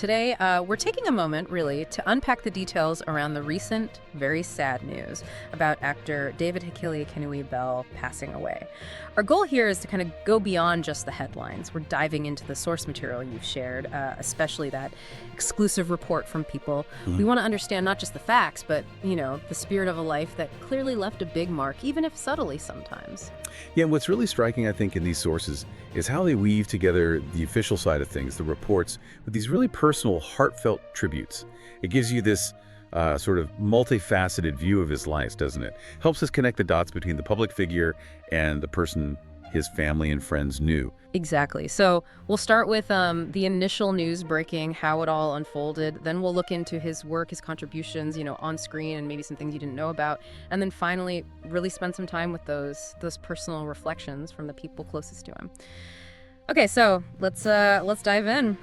Today, we're taking a moment, really, to unpack the details around the recent, very sad news about actor David Hekili Kenui Bell passing away. Our goal here is to kind of go beyond just the headlines. We're diving into the source material you've shared, especially that exclusive report from people. We want to understand not just the facts, but, the spirit of a life that clearly left a big mark, even if subtly sometimes. Yeah, and what's really striking, I think, in these sources is how they weave together the official side of things, the reports, with these really personal, heartfelt tributes. It gives you this sort of multifaceted view of his life, doesn't it? Helps us connect the dots between the public figure and the person his family and friends knew. Exactly. So we'll start with the initial news breaking, how it all unfolded. Then we'll look into his work, his contributions, on screen, and maybe some things you didn't know about. And then finally, really spend some time with those personal reflections from the people closest to him. Okay, so let's dive in.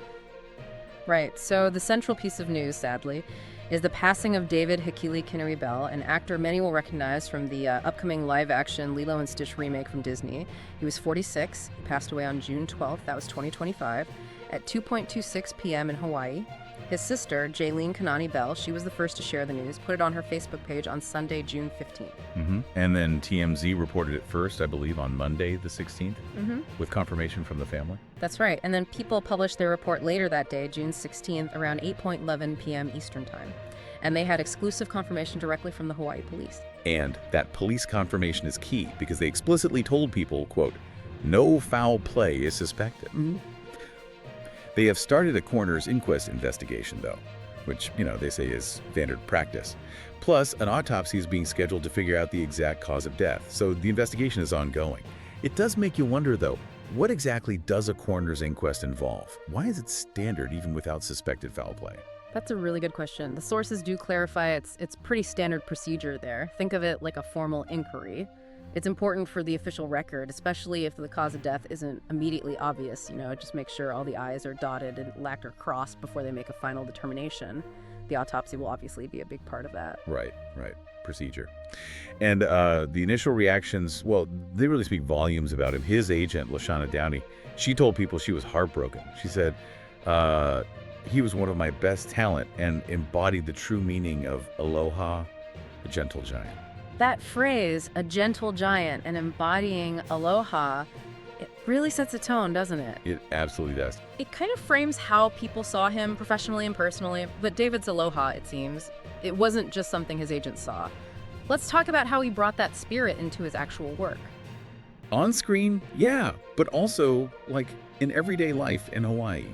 Right. So the central piece of news, sadly, is the passing of David Hekili Kenui Bell, an actor many will recognize from the upcoming live-action Lilo and Stitch remake from Disney. He was 46. He passed away on June 12th, that was 2025, at 2:26 p.m. in Hawaii. His sister, Jaylene Kanani Bell, she was the first to share the news, put it on her Facebook page on Sunday, June 15th. And then TMZ reported it first, I believe, on Monday, the 16th, with confirmation from the family. That's right. And then People published their report later that day, June 16th, around 8:11 p.m. Eastern Time. And they had exclusive confirmation directly from the Hawaii police. And that police confirmation is key because they explicitly told people, quote, no foul play is suspected. They have started a coroner's inquest investigation, though, which, they say is standard practice. Plus, an autopsy is being scheduled to figure out the exact cause of death, so the investigation is ongoing. It does make you wonder, though, what exactly does a coroner's inquest involve? Why is it standard even without suspected foul play? That's a really good question. The sources do clarify it's pretty standard procedure there. Think of it like a formal inquiry. It's important for the official record, especially if the cause of death isn't immediately obvious. Just make sure all the I's are dotted and lacked or crossed before they make a final determination. The autopsy will obviously be a big part of that. Right. Procedure. And the initial reactions, well, they really speak volumes about him. His agent, LaShawna Downey, she told people she was heartbroken. She said, he was one of my best talent and embodied the true meaning of aloha, a gentle giant. That phrase, a gentle giant, and embodying aloha, it really sets a tone, doesn't it? It absolutely does. It kind of frames how people saw him professionally and personally, but David's aloha, it seems, it wasn't just something his agent saw. Let's talk about how he brought that spirit into his actual work. On screen, yeah, but also, like, in everyday life in Hawaii.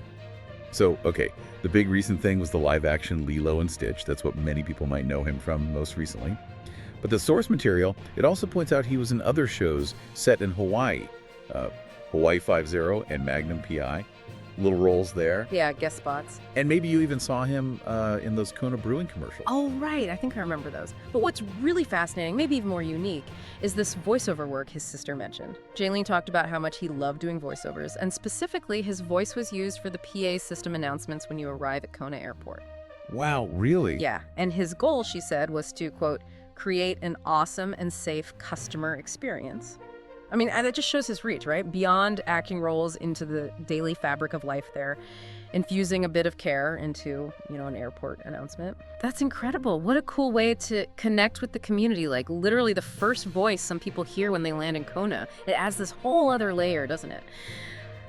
So, okay, the big recent thing was the live-action Lilo and Stitch. That's what many people might know him from most recently. But the source material, it also points out he was in other shows set in Hawaii. Hawaii 5-0 and Magnum PI. Little roles there. Yeah, guest spots. And maybe you even saw him in those Kona Brewing commercials. Oh, right. I think I remember those. But what's really fascinating, maybe even more unique, is this voiceover work his sister mentioned. Jaylene talked about how much he loved doing voiceovers, and specifically his voice was used for the PA system announcements when you arrive at Kona Airport. Wow, really? Yeah, and his goal, she said, was to, quote, create an awesome and safe customer experience. I mean, that just shows his reach, right? Beyond acting roles into the daily fabric of life there, infusing a bit of care into, an airport announcement. That's incredible. What a cool way to connect with the community, like literally the first voice some people hear when they land in Kona. It adds this whole other layer, doesn't it?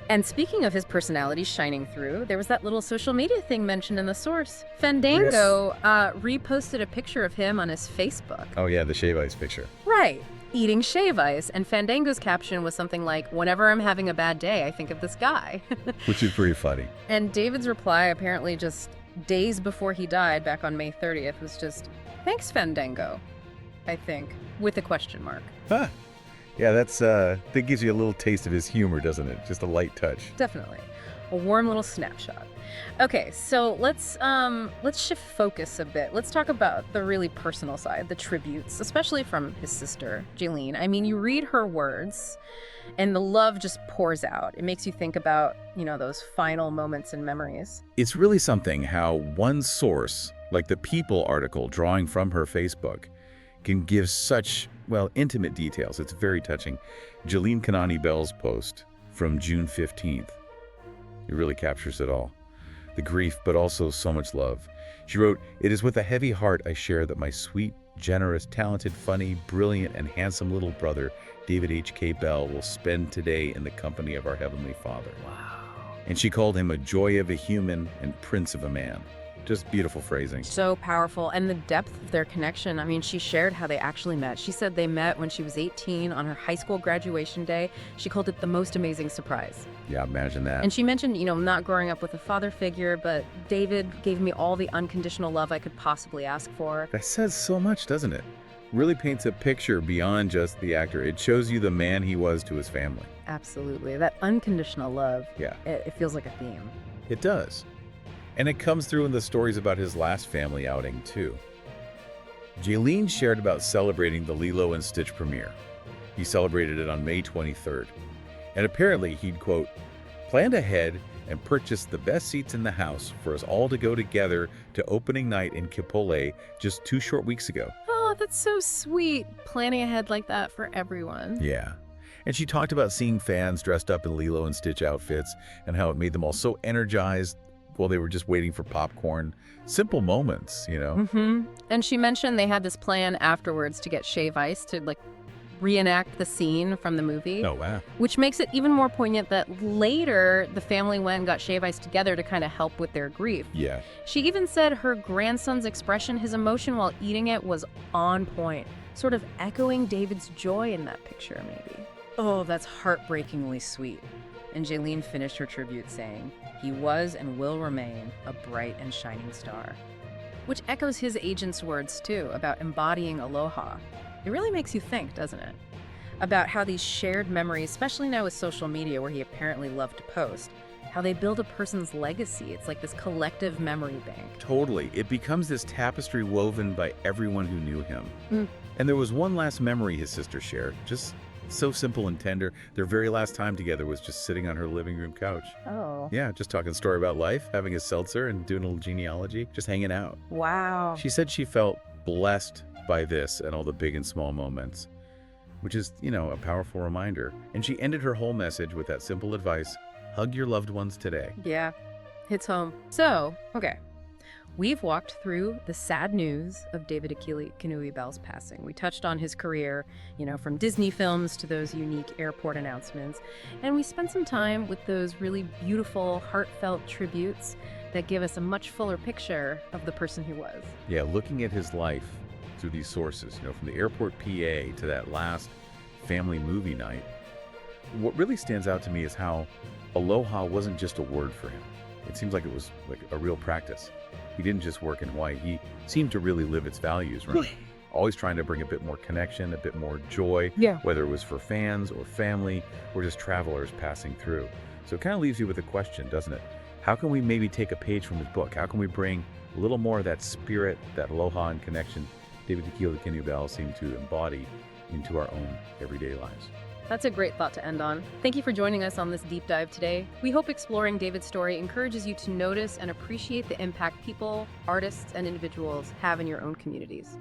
And speaking of his personality shining through, there was that little social media thing mentioned in the source. Fandango reposted a picture of him on his Facebook. Oh yeah, the shave ice picture. Right. Eating shave ice, and Fandango's caption was something like, whenever I'm having a bad day, I think of this guy. Which is pretty funny. And David's reply, apparently just days before he died, back on May 30th, was just, thanks, Fandango, I think, with a question mark. Huh. Yeah, that gives you a little taste of his humor, doesn't it? Just a light touch. Definitely. A warm little snapshot. Okay, so let's shift focus a bit. Let's talk about the really personal side, the tributes, especially from his sister, Jaylene. I mean, you read her words, and the love just pours out. It makes you think about, those final moments and memories. It's really something how one source, like the People article drawing from her Facebook, can give such, intimate details. It's very touching. Jaylene Kanani Bell's post from June 15th. It really captures it all. the grief, but also so much love. She wrote, "It is with a heavy heart I share that my sweet, generous, talented, funny, brilliant, and handsome little brother, David H.K. Bell, will spend today in the company of our Heavenly Father." Wow. And she called him a joy of a human and prince of a man. Just beautiful phrasing. So powerful. And the depth of their connection. I mean, she shared how they actually met. She said they met when she was 18 on her high school graduation day. She called it the most amazing surprise. Yeah, imagine that. And she mentioned, not growing up with a father figure, but David gave me all the unconditional love I could possibly ask for. That says so much, doesn't it? Really paints a picture beyond just the actor. It shows you the man he was to his family. Absolutely. That unconditional love. Yeah. It feels like a theme. It does. And it comes through in the stories about his last family outing, too. Jaylene shared about celebrating the Lilo and Stitch premiere. He celebrated it on May 23rd. And apparently he'd, quote, planned ahead and purchased the best seats in the house for us all to go together to opening night in Kipole just 2 short weeks ago. Oh, that's so sweet. Planning ahead like that for everyone. Yeah. And she talked about seeing fans dressed up in Lilo and Stitch outfits and how it made them all so energized while they were just waiting for popcorn. Simple moments, And she mentioned they had this plan afterwards to get shave ice to reenact the scene from the movie. Oh, wow. Which makes it even more poignant that later the family went and got shave ice together to kind of help with their grief. Yeah. She even said her grandson's expression, his emotion while eating it, was on point, sort of echoing David's joy in that picture, maybe. Oh, that's heartbreakingly sweet. And Jaylene finished her tribute saying, "He was and will remain a bright and shining star." Which echoes his agent's words, too, about embodying aloha. It really makes you think, doesn't it? About how these shared memories, especially now with social media where he apparently loved to post, how they build a person's legacy. It's like this collective memory bank. Totally. It becomes this tapestry woven by everyone who knew him. And there was one last memory his sister shared, just so simple and tender. Their very last time together was just sitting on her living room couch. Oh. Yeah, just talking story about life, having a seltzer and doing a little genealogy, just hanging out. Wow. She said she felt blessed by this and all the big and small moments, which is, a powerful reminder. And she ended her whole message with that simple advice: hug your loved ones today. Yeah, hits home. So, okay. We've walked through the sad news of David Hekili Kenui Bell's passing. We touched on his career, from Disney films to those unique airport announcements. And we spent some time with those really beautiful, heartfelt tributes that give us a much fuller picture of the person he was. Yeah, looking at his life through these sources, from the airport PA to that last family movie night, what really stands out to me is how aloha wasn't just a word for him. It seems like it was like a real practice. He didn't just work in Hawaii. He seemed to really live its values, right? Always trying to bring a bit more connection, a bit more joy, whether it was for fans or family or just travelers passing through. So it kind of leaves you with a question, doesn't it? How can we maybe take a page from his book? How can we bring a little more of that spirit, that aloha and connection David Hekili Kenui Bell seemed to embody into our own everyday lives? That's a great thought to end on. Thank you for joining us on this deep dive today. We hope exploring David's story encourages you to notice and appreciate the impact people, artists, and individuals have in your own communities.